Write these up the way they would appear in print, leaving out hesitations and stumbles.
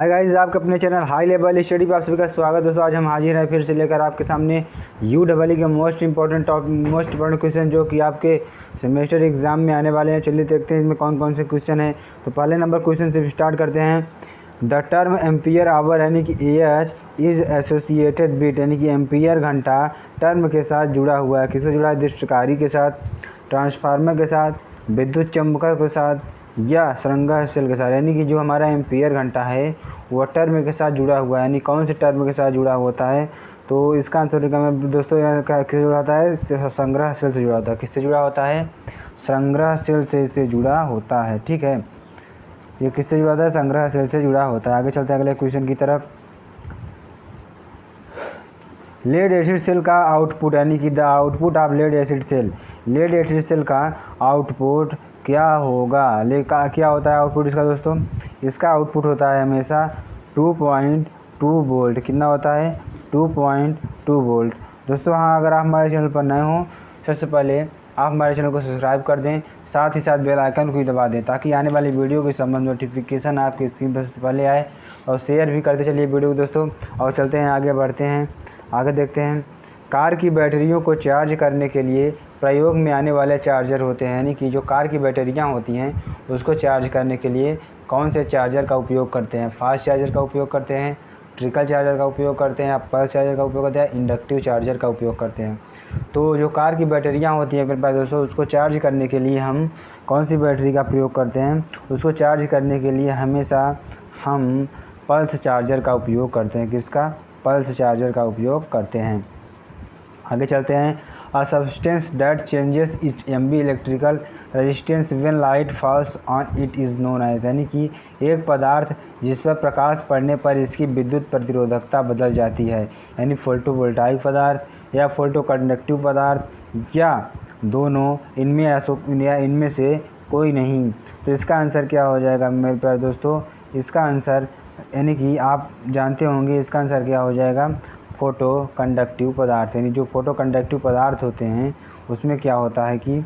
Hi guys, आपके अपने channel high level study पे आप सभी का स्वागत है। दोस्तों आज हम हाजिर हैं फिर से लेकर आपके सामने UEE के मोस्ट इंपॉर्टेंट क्वेश्चन जो कि आपके सेमेस्टर एग्जाम में आने वाले हैं। चलिए देखते हैं इसमें कौन कौन से क्वेश्चन हैं। तो पहले नंबर क्वेश्चन से स्टार्ट करते हैं। द टर्म एम्पियर आवर यानी कि AH इज़ एसोसिएटेड विथ यानी कि एम्पियर घंटा टर्म के साथ जुड़ा हुआ है। किससे जुड़ा है? दृष्टिकारी के साथ, ट्रांसफार्मर के साथ, विद्युत चुम्बक के साथ या श्रृंखला सेल के साथ। यानी कि जो हमारा एम्पियर घंटा है वह टर्म के साथ जुड़ा हुआ है। यानी कौन से टर्म के साथ जुड़ा होता है? तो इसका आंसर दोस्तों किससे जुड़ा होता है? संग्रह सेल से जुड़ा होता है। किससे जुड़ा होता है? संग्रह सेल से जुड़ा होता है। ठीक है, ये किससे जुड़ा होता है? संग्रह सेल से जुड़ा होता है। आगे चलते हैं अगले क्वेश्चन की तरफ। लेड एसिड सेल का आउटपुट यानी कि the output of lead acid cell, lead acid cell का आउटपुट क्या होगा? क्या होता है आउटपुट इसका दोस्तों? इसका आउटपुट होता है हमेशा 2.2 वोल्ट। कितना होता है? 2.2 वोल्ट। दोस्तों हाँ, अगर आप हमारे चैनल पर नए हों सबसे पहले आप हमारे चैनल को सब्सक्राइब कर दें, साथ ही साथ बेल आइकन को भी दबा दें ताकि आने वाली वीडियो के संबंध नोटिफिकेशन आपकी स्क्रीन पर सबसे पहले आए। और शेयर भी करते चलिए वीडियो को दोस्तों। और चलते हैं आगे, बढ़ते हैं आगे, देखते हैं। कार की बैटरियों को चार्ज करने के लिए प्रयोग में आने वाले चार्जर होते हैं। यानी कि जो कार की बैटरियां होती हैं उसको चार्ज करने के लिए कौन से चार्जर का उपयोग करते हैं? फास्ट चार्जर का उपयोग करते हैं, ट्रिकल चार्जर का उपयोग करते हैं, पल्स चार्जर का उपयोग करते हैं, इंडक्टिव चार्जर का उपयोग करते हैं। तो जो कार की बैटरियां होती हैं मेरे पास दोस्तों, उसको चार्ज करने के लिए हम कौन सी बैटरी का प्रयोग करते हैं? उसको चार्ज करने के लिए हमेशा हम पल्स चार्जर का उपयोग करते हैं। किसका? पल्स चार्जर का उपयोग करते हैं। आगे चलते हैं। A substance that changes it एम्बी electrical resistance when light falls on it is known as, यानी कि एक पदार्थ जिस पर प्रकाश पड़ने पर इसकी विद्युत प्रतिरोधकता बदल जाती है। यानी फोटोवोल्टाइक पदार्थ या फोटो कंडक्टिव पदार्थ या दोनों, इनमें से कोई नहीं। तो इसका आंसर क्या हो जाएगा मेरे प्यारे दोस्तों? इसका आंसर यानी कि आप जानते होंगे इसका आंसर क्या हो जाएगा? फोटो कंडक्टिव पदार्थ। यानी जो फोटो कंडक्टिव पदार्थ होते हैं उसमें क्या होता है कि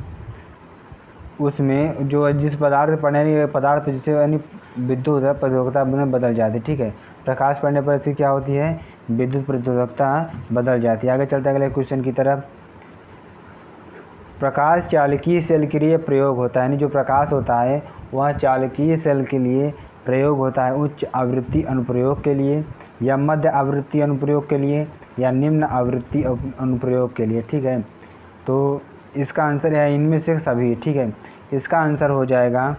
उसमें जो जिस पदार्थ पड़ने पदार्थ जिसे यानी विद्युत प्रतिरोधकता में बदल जाती है। ठीक है, प्रकाश पड़ने पर इसकी क्या होती है? विद्युत प्रतिरोधकता बदल जाती है। आगे चलते हैं अगले क्वेश्चन की तरफ। प्रकाश चालकीय सेल के लिए प्रयोग होता है। यानी जो प्रकाश होता है वह चालकीय सेल के लिए प्रयोग होता है। उच्च आवृत्ति अनुप्रयोग के लिए या मध्य आवृत्ति अनुप्रयोग के लिए या निम्न आवृत्ति अनुप्रयोग के लिए। ठीक है, तो इसका आंसर है इनमें से सभी। ठीक है, इसका आंसर हो जाएगा,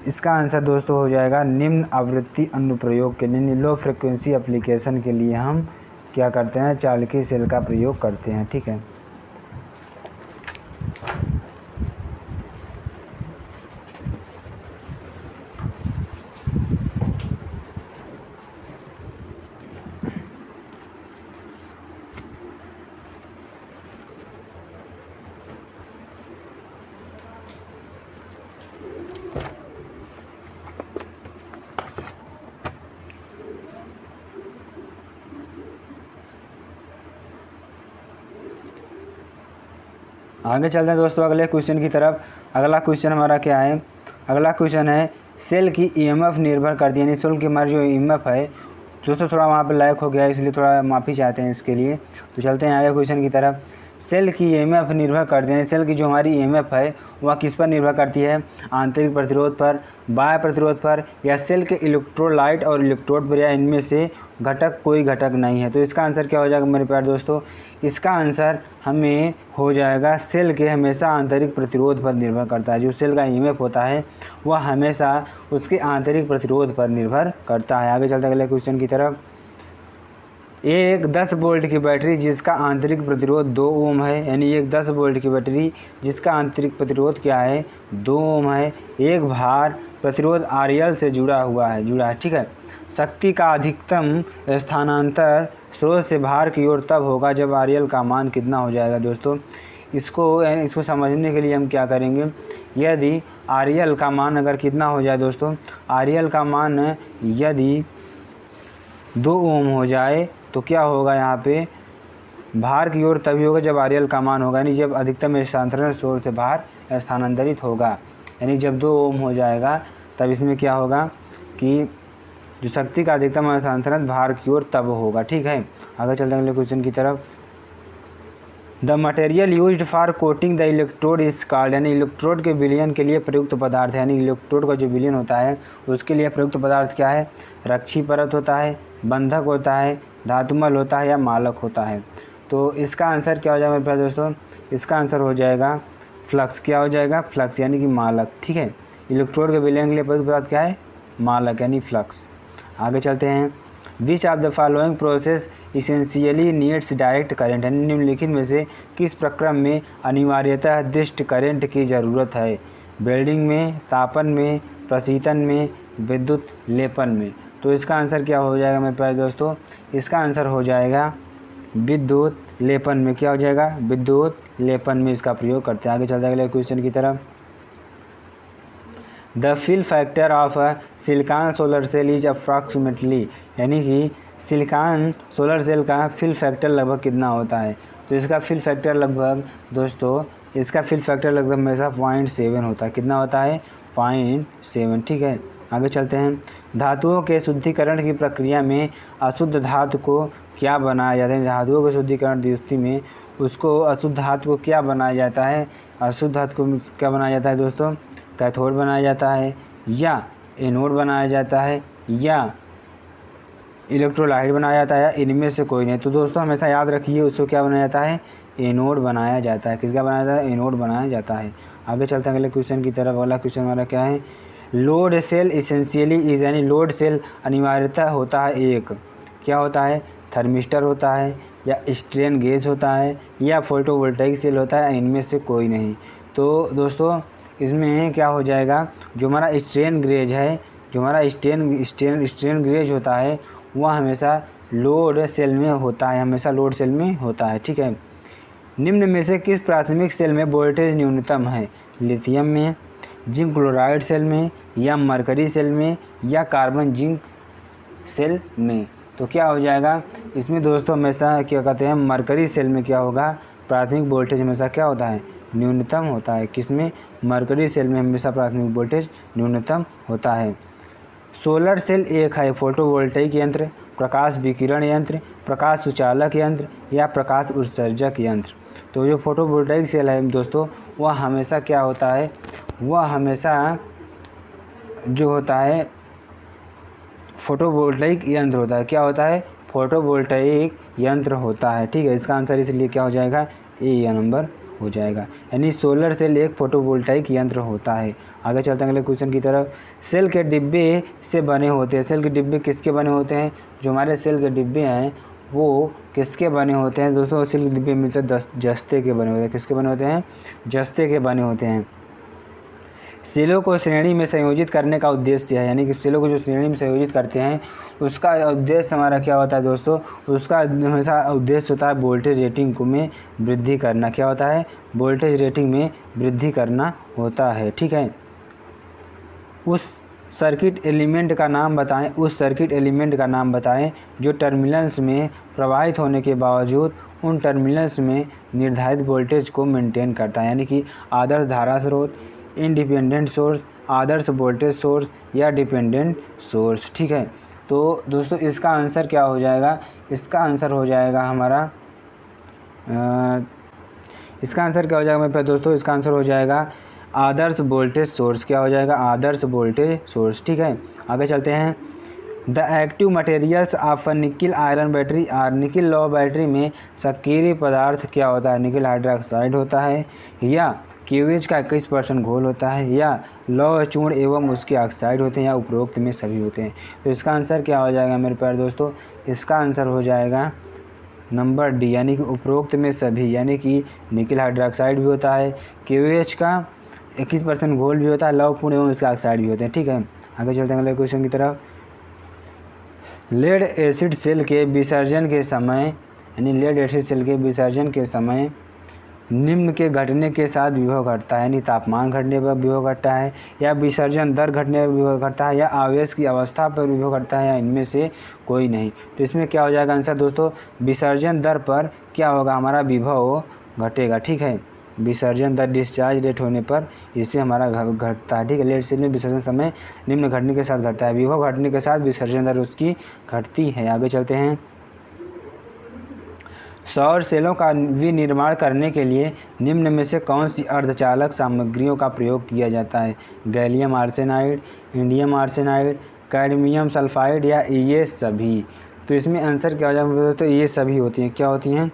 इसका आंसर दोस्तों हो जाएगा निम्न आवृत्ति अनुप्रयोग के लिए, लो फ्रिक्वेंसी एप्लीकेशन के लिए हम क्या करते हैं? चालकीय सेल का प्रयोग करते हैं। ठीक है, आगे चलते हैं दोस्तों अगले क्वेश्चन की तरफ। अगला क्वेश्चन हमारा क्या है? अगला क्वेश्चन है सेल की EMF निर्भर करती है। यानी सेल की हमारी जो EMF है दोस्तों, थोड़ा वहाँ पे लैग हो गया इसलिए थोड़ा माफ़ी चाहते हैं इसके लिए। तो चलते हैं आगे क्वेश्चन की तरफ। सेल की EMF निर्भर करती है। सेल की जो हमारी EMF है वह किस पर निर्भर करती है? आंतरिक प्रतिरोध पर, बाह्य प्रतिरोध पर या सेल के इलेक्ट्रोलाइट और इलेक्ट्रोड पर, या इनमें से घटक कोई घटक नहीं है। तो इसका आंसर क्या हो जाएगा मेरे प्यारे दोस्तों? इसका आंसर हमें हो जाएगा सेल के हमेशा आंतरिक प्रतिरोध पर निर्भर करता है। जो सेल का EMF होता है वह हमेशा उसके आंतरिक प्रतिरोध पर निर्भर करता है। आगे चलते अगले क्वेश्चन की तरफ। एक 10 वोल्ट की बैटरी जिसका आंतरिक प्रतिरोध 2 ओम है। यानी एक 10 वोल्ट की बैटरी जिसका आंतरिक प्रतिरोध क्या है? 2 ओम है। एक भार प्रतिरोध RL से जुड़ा है। ठीक है, शक्ति का अधिकतम स्थानांतर स्रोत से भार की ओर तब होगा जब RL का मान कितना हो जाएगा दोस्तों? इसको समझने के लिए हम क्या करेंगे? यदि RL का मान अगर कितना हो जाए दोस्तों? RL का मान यदि 2 ओम हो जाए तो क्या होगा? यहाँ पे भार की ओर तभी होगा जब RL का मान होगा, यानी जब अधिकतम स्थानांतरण स्रोत से भार स्थानांतरित होगा। यानी जब 2 ओम हो जाएगा तब इसमें क्या होगा कि जो शक्ति का अधिकतम हस्तांतरण भार की ओर तब होगा। ठीक है, आगे चलते हैं अगले क्वेश्चन की तरफ। The material used for coating the electrode is called, यानी इलेक्ट्रोड के विलयन के लिए प्रयुक्त पदार्थ, यानी इलेक्ट्रोड का जो विलयन होता है उसके लिए प्रयुक्त पदार्थ क्या है? रक्षी परत होता है, बंधक होता है, धातुमल होता है या मालक होता है। तो इसका आंसर क्या हो जाएगा मेरे प्यारे दोस्तों? इसका आंसर हो जाएगा फ्लक्स। क्या हो जाएगा? फ्लक्स, यानी कि मालक। ठीक है, इलेक्ट्रोड के विलयन के लिए प्रयुक्त पदार्थ क्या है? मालक, यानी फ्लक्स। आगे चलते हैं। Which of the following process essentially needs direct current, यानी निम्नलिखित में से किस प्रक्रम में अनिवार्यतः दृष्ट करंट की ज़रूरत है? वेल्डिंग में, तापन में, प्रशीतन में, विद्युत लेपन में। तो इसका आंसर क्या हो जाएगा मेरे प्यारे दोस्तों? इसका आंसर हो जाएगा विद्युत लेपन में। क्या हो जाएगा? विद्युत लेपन में इसका प्रयोग करते हैं। आगे चलते हैं अगले क्वेश्चन की तरफ। The fill factor of a silicon solar cell is approximately, यानी कि सिलिकॉन सोलर सेल का फिल फैक्टर लगभग कितना होता है? तो इसका फिल फैक्टर लगभग दोस्तों, इसका फिल फैक्टर लगभग हमेशा 0.7 होता है। कितना होता है? 0.7। ठीक है, आगे चलते हैं। धातुओं के शुद्धिकरण की प्रक्रिया में अशुद्ध धातु को क्या बनाया जाता है? धातुओं के शुद्धिकरण की स्थिति में उसको अशुद्ध धातु को क्या बनाया जाता है? अशुद्ध धातु को क्या बनाया जाता है दोस्तों? कैथोड बनाया जाता है, या एनोड बनाया जाता है, या इलेक्ट्रोलाइट बनाया जाता है, या इनमें से कोई नहीं। तो दोस्तों हमेशा याद रखिए, उसको क्या बनाया जाता है? एनोड बनाया जाता है। किसका बनाया जाता है? एनोड बनाया जाता है। आगे चलते हैं अगले क्वेश्चन की तरफ। अगला क्वेश्चन हमारा क्या है? लोड सेल इसेंशियली इज, यानी लोड सेल अनिवार्यतः होता है एक, क्या होता है? थर्मिस्टर होता है, या स्ट्रेन गेज होता है, या फोटोवोल्टाइक सेल होता है, इनमें से कोई नहीं। तो दोस्तों इसमें क्या हो जाएगा? जो हमारा स्ट्रेन गेज है, जो हमारा स्ट्रेन गेज होता है वह हमेशा लोड सेल में होता है, हमेशा लोड सेल में होता है। ठीक है, निम्न में से किस प्राथमिक सेल में वोल्टेज न्यूनतम है? लिथियम में, जिंक क्लोराइड सेल में, या मरकरी सेल में, या कार्बन जिंक सेल में। तो क्या हो जाएगा इसमें दोस्तों? हमेशा क्या कहते हैं? मरकरी सेल में क्या होगा? प्राथमिक वोल्टेज हमेशा क्या होता है? न्यूनतम होता है। किसमें? मरकरी सेल में हमेशा प्राथमिक वोल्टेज न्यूनतम होता है। सोलर सेल एक है फोटोवोल्टाइक यंत्र, प्रकाश विकिरण यंत्र, प्रकाश सुचालक यंत्र, या प्रकाश उत्सर्जक यंत्र। तो जो फोटोवोल्टाइक सेल है दोस्तों वह हमेशा क्या होता है? वह हमेशा जो होता है फोटोवोल्टाइक यंत्र होता है। क्या होता है? फोटोवोल्टाइक यंत्र होता है। ठीक है, इसका आंसर इसलिए क्या हो जाएगा? ए या नंबर हो जाएगा, यानी सोलर सेल एक फोटोवोल्टाइक यंत्र होता है। आगे चलते हैं अगले क्वेश्चन की तरफ। सेल के डिब्बे से बने होते हैं, सेल के डिब्बे किसके बने होते हैं? जो हमारे सेल के डिब्बे हैं वो किसके बने होते हैं दोस्तों? सेल के डिब्बे में से जस्ते के बने होते हैं। किसके बने होते हैं? जस्ते के बने होते हैं। सेलों को श्रेणी में संयोजित करने का उद्देश्य है, यानी कि सेलों को जो श्रेणी में संयोजित करते हैं उसका उद्देश्य हमारा क्या होता है दोस्तों? उसका हमेशा उद्देश्य होता है वोल्टेज रेटिंग को में वृद्धि करना। क्या होता है? वोल्टेज रेटिंग में वृद्धि करना होता है। ठीक है, उस सर्किट एलिमेंट का नाम बताएं, उस सर्किट एलिमेंट का नाम बताएं जो टर्मिनल्स में प्रवाहित होने के बावजूद उन टर्मिनल्स में निर्धारित वोल्टेज को मेंटेन करता है, यानी कि आदर्श धारा स्रोत, इंडिपेंडेंट सोर्स, आदर्श वोल्टेज सोर्स, या डिपेंडेंट सोर्स। ठीक है, तो दोस्तों इसका आंसर क्या हो जाएगा? इसका आंसर हो जाएगा हमारा इसका आंसर क्या हो जाएगा मेरे पास दोस्तों? इसका आंसर हो जाएगा आदर्श वोल्टेज सोर्स। क्या हो जाएगा? आदर्श वोल्टेज सोर्स। ठीक है, आगे चलते हैं। The active materials of nickel iron battery are, nickel लौह बैटरी में सक्रिय पदार्थ क्या होता है? निकिल हाइड्रोक्साइड होता है, या क्यूएच का 21% घोल होता है, या लौह चूर्ण एवं उसके ऑक्साइड होते हैं, या उपरोक्त में सभी होते हैं। तो इसका आंसर क्या हो जाएगा मेरे प्यारे दोस्तों? इसका आंसर हो जाएगा नंबर डी, यानी कि उपरोक्त में सभी, यानी कि निकिल हाइड्रोक्साइड भी होता है, क्यूएच का 21% घोल भी होता है, लौह पूर्ण एवं उसके ऑक्साइड भी होते हैं। ठीक है, आगे चलते हैं अगले क्वेश्चन की तरफ। लेड एसिड सेल के विसर्जन के समय, यानी लेड एसिड सेल के विसर्जन के समय निम्न के घटने के साथ विभव घटता है, यानी तापमान घटने पर विभव घटता है, या विसर्जन दर घटने पर विभव घटता है, या आवेश की अवस्था पर विभव घटता है, या इनमें से कोई नहीं। तो इसमें क्या हो जाएगा आंसर दोस्तों? विसर्जन दर पर क्या होगा? हमारा विभव घटेगा। ठीक है, विसर्जन दर डिस्चार्ज रेट होने पर इससे हमारा घटता है। ठीक है, लेड एसिड में विसर्जन समय निम्न घटने के साथ घटता है। विभव घटने के साथ विसर्जन दर उसकी घटती है। आगे चलते हैं। सौर सेलों का विनिर्माण करने के लिए निम्न में से कौन सी अर्धचालक सामग्रियों का प्रयोग किया जाता है? Gallium arsenide, indium arsenide, cadmium sulphide या ये सभी? तो इसमें आंसर क्या हो जाएगा? तो ये सभी होती हैं। क्या होती हैं?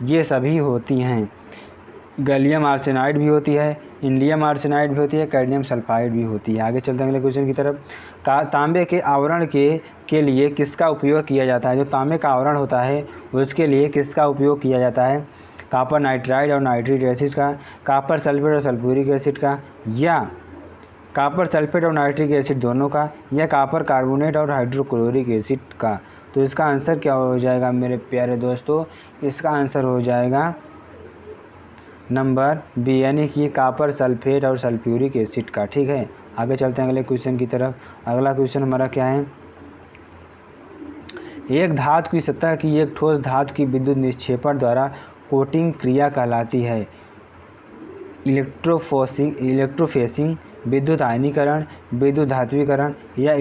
ये सभी होती हैं। गैलियम आर्सेनाइड भी होती है, इंडियम आर्सेनाइड भी होती है, कैडमियम सल्फाइड भी होती है। आगे चलते हैं अगले क्वेश्चन की तरफ। तांबे के आवरण के लिए किसका उपयोग किया जाता है? जो तांबे का आवरण होता है उसके लिए किसका उपयोग किया जाता है? कॉपर नाइट्राइड और नाइट्रिक एसिड का, कॉपर सल्फेट और सल्फ्यूरिक एसिड का, या कॉपर सल्फेट और नाइट्रिक एसिड दोनों का, या कॉपर कार्बोनेट और हाइड्रोक्लोरिक एसिड का? तो इसका आंसर क्या हो जाएगा मेरे प्यारे दोस्तों? इसका आंसर हो जाएगा नंबर बी, यानी कि कॉपर सल्फेट और सल्फ्यूरिक एसिड का। ठीक है, आगे चलते हैं अगले क्वेश्चन की तरफ। अगला क्वेश्चन हमारा क्या है? एक धातु की सतह की एक ठोस धातु की विद्युत निक्षेपण द्वारा कोटिंग क्रिया कहलाती है इलेक्ट्रोफेसिंग, विद्युत आयनीकरण, विद्युत धात्वीकरण या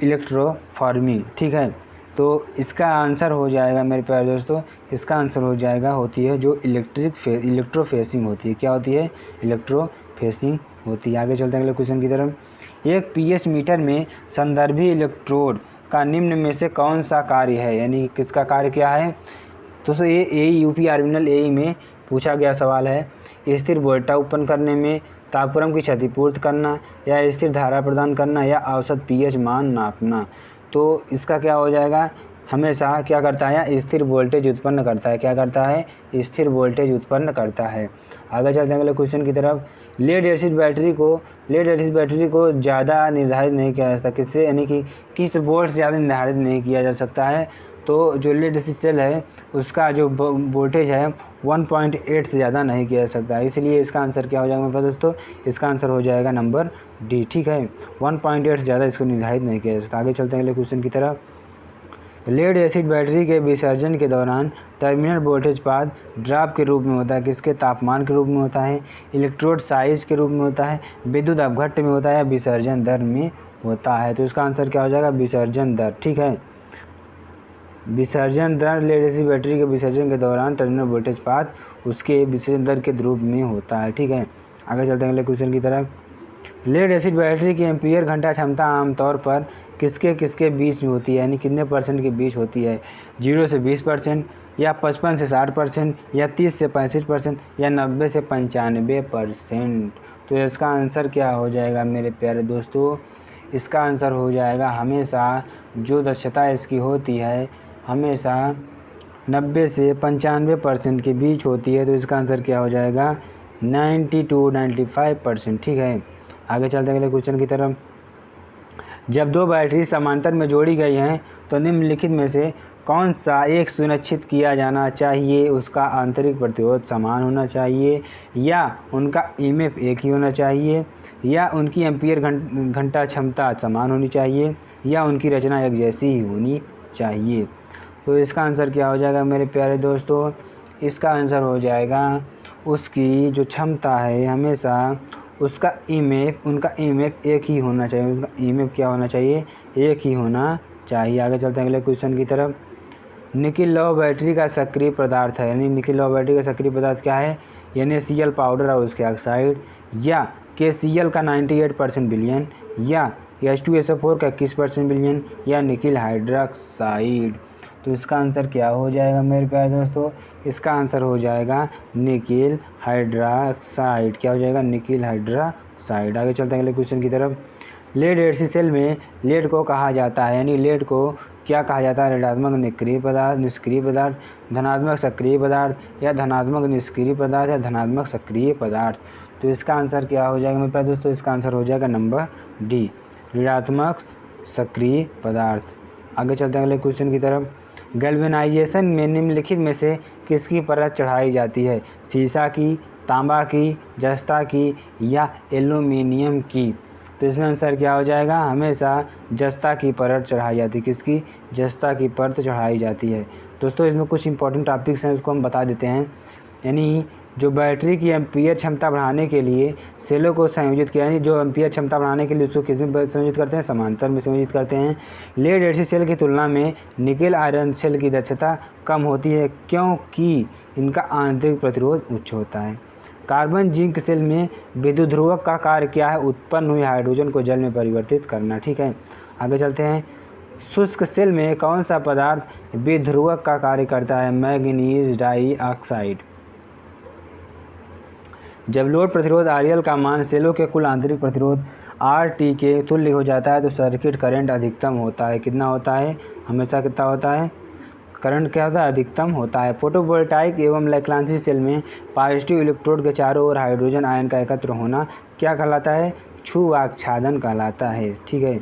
इलेक्ट्रोफॉर्मिंग। ठीक है, तो इसका आंसर हो जाएगा मेरे प्यारे दोस्तों, इसका आंसर हो जाएगा होती है जो इलेक्ट्रोफेसिंग होती है। क्या होती है? इलेक्ट्रोफेसिंग होती है। आगे चलते हैं अगले क्वेश्चन की तरफ। एक पीएच मीटर में संदर्भी इलेक्ट्रोड का निम्न में से कौन सा कार्य है? यानी किसका कार्य क्या है? दोस्तों ये यूपी आर्मिनल एई में पूछा गया सवाल है। स्थिर वोल्टा उत्पन्न करने में, तापक्रम की क्षतिपूर्ति करना, या स्थिर धारा प्रदान करना, या औसत पीएच मान नापना। तो इसका क्या हो जाएगा? हमेशा क्या करता है? स्थिर वोल्टेज उत्पन्न करता है। क्या करता है? स्थिर वोल्टेज उत्पन्न करता है। आगे चलते हैं अगले क्वेश्चन की तरफ। लेड एसिड बैटरी को ज़्यादा निर्धारित नहीं किया जा सकता। किससे? यानी कि किस वोल्ट से ज़्यादा निर्धारित नहीं किया जा सकता है। तो जो लेड एसिड सेल है उसका जो वोल्टेज है 1.8 से ज़्यादा नहीं किया जा सकता। इसलिए इसका आंसर क्या हो जाएगा मेरे दोस्तों? इसका आंसर हो जाएगा नंबर डी। ठीक है, 1.8 से ज़्यादा इसको निर्धारित नहीं किया जा सकता। आगे चलते हैं अगले क्वेश्चन की तरफ। लेड एसिड बैटरी के विसर्जन के दौरान टर्मिनल वोल्टेज पाथ ड्रॉप के रूप में होता है। किसके? तापमान के रूप में होता है, इलेक्ट्रोड साइज के रूप में होता है, विद्युत अपघट्ट में होता है, या विसर्जन दर में होता है। तो इसका आंसर क्या हो जाएगा? विसर्जन दर। ठीक है, विसर्जन दर लेड एसिड बैटरी के विसर्जन के दौरान टर्मिनल वोल्टेज पाथ उसके विसर्जन दर के रूप में होता है। ठीक है, आगे चलते हैं अगले क्वेश्चन की तरफ। लेड एसिड बैटरी की एम्पीयर घंटा क्षमता आमतौर पर किसके बीच में होती है? यानी कितने % के बीच होती है? 0 से 20%, या 55 से 60%, या 30 से 65%, या 90 से 95%। तो इसका आंसर क्या हो जाएगा मेरे प्यारे दोस्तों? इसका आंसर हो जाएगा हमेशा जो दक्षता इसकी होती है हमेशा 90 से 95% के बीच होती है। तो इसका आंसर क्या हो जाएगा? 90 to 95%। ठीक है, आगे चलते हैं अगले क्वेश्चन की तरफ। जब दो बैटरी समांतर में जोड़ी गई हैं तो निम्नलिखित में से कौन सा एक सुनिश्चित किया जाना चाहिए? उसका आंतरिक प्रतिरोध समान होना चाहिए, या उनका ईएमएफ एक ही होना चाहिए, या उनकी एम्पीयर घंटा क्षमता समान होनी चाहिए, या उनकी रचना एक जैसी ही होनी चाहिए। तो इसका आंसर क्या हो जाएगा मेरे प्यारे दोस्तों? इसका आंसर हो जाएगा उसकी जो क्षमता है हमेशा उनका ईएमएफ एक ही होना चाहिए। उनका ईएमएफ क्या होना चाहिए? एक ही होना चाहिए। आगे चलते हैं अगले क्वेश्चन की तरफ। निकिल लौह बैटरी का सक्रिय पदार्थ है। यानी निकिल लौह बैटरी का सक्रिय पदार्थ क्या है? NaCl पाउडर और उसके ऑक्साइड, या KCl का 98% विलयन, या H2SO4 का 21% विलयन, या निकिल हाइड्रोक्साइड। तो इसका आंसर क्या हो जाएगा मेरे प्यारे दोस्तों? इसका आंसर हो जाएगा निकिल हाइड्रोक्साइड। क्या हो जाएगा? Nickel hydroxide. आगे चलते हैं अगले क्वेश्चन की तरफ। लेड एसिड सेल में लेड को कहा जाता है, यानी लेड को क्या कहा जाता है? ऋणात्मक निष्क्रिय पदार्थ, धनात्मक सक्रिय पदार्थ, या धनात्मक निष्क्रिय पदार्थ, या धनात्मक सक्रिय पदार्थ। तो इसका आंसर क्या हो जाएगा मेरे प्यारे दोस्तों? इसका आंसर हो जाएगा नंबर डी, ऋणात्मक सक्रिय पदार्थ। आगे चलते हैं अगले क्वेश्चन की तरफ। गैल्वेनाइजेशन में निम्नलिखित में से किसकी परत चढ़ाई जाती है? सीसा की, तांबा की, जस्ता की, या एल्यूमिनियम की? तो इसमें आंसर क्या हो जाएगा? हमेशा जस्ता की परत चढ़ाई जाती है। किसकी? जस्ता की परत चढ़ाई जाती है। दोस्तों इसमें कुछ इंपॉर्टेंट टॉपिक्स हैं उसको हम बता देते हैं। यानी जो बैटरी की एम्पीयर क्षमता बढ़ाने के लिए सेलों को संयोजित किया, यानी जो एम्पीयर क्षमता बढ़ाने के लिए उसको किस में संयोजित करते हैं, समांतर में संयोजित करते हैं। लेड एसिड सेल की तुलना में निकेल आयरन सेल की दक्षता कम होती है क्योंकि इनका आंतरिक प्रतिरोध उच्च होता है। कार्बन जिंक सेल में विद्युत ध्रुवक का कार्य क्या है, उत्पन्न हुई हाइड्रोजन को जल में परिवर्तित करना। ठीक है, आगे चलते हैं। शुष्क सेल में कौन सा पदार्थ विध्रुवक का कार्य करता है, मैंगनीज डाइऑक्साइड। जब लोड प्रतिरोध RL का मान सेलों के कुल आंतरिक प्रतिरोध RT के तुल्य हो जाता है तो सर्किट करंट अधिकतम होता है। कितना होता है, हमेशा कितना होता है, करंट क्या होता है, अधिकतम होता है। फोटोवोल्टाइक एवं लैक्लांसी सेल में पॉजिटिव इलेक्ट्रोड के चारों ओर हाइड्रोजन आयन का एकत्र होना क्या कहलाता है, क्षुवाच्छादन कहलाता है। ठीक है।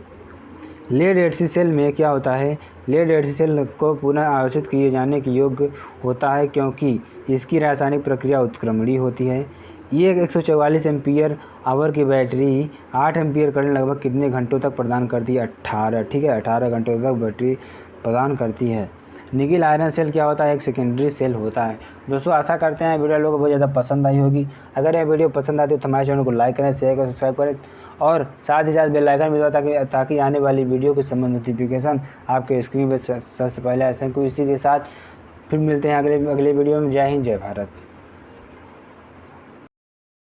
लेड एसिड सेल में क्या होता है, लेड एसिड सेल को पुनः आयोजित किए जाने के योग्य होता है क्योंकि इसकी रासायनिक प्रक्रिया उत्क्रमणीय होती है। ये 144 एम्पीयर आवर की बैटरी 8 एम्पीयर करंट लगभग कितने घंटों तक प्रदान करती है, 18। ठीक है, 18 घंटों तक बैटरी प्रदान करती है। निकेल आयरन सेल क्या होता है, एक सेकेंडरी सेल होता है। दोस्तों आशा करते हैं वीडियो लोगों को बहुत ज़्यादा पसंद आई होगी। अगर यह वीडियो पसंद आती है तो हमारे चैनल को लाइक करें, शेयर करें, सब्सक्राइब करें और साथ ही साथ बेल आइकन भी दबाएं ताकि आने वाली वीडियो के संबंधित नोटिफिकेशन आपके स्क्रीन पर सबसे पहले आए। Thank you. इसी के साथ फिर मिलते हैं अगले वीडियो में। जय हिंद, जय भारत।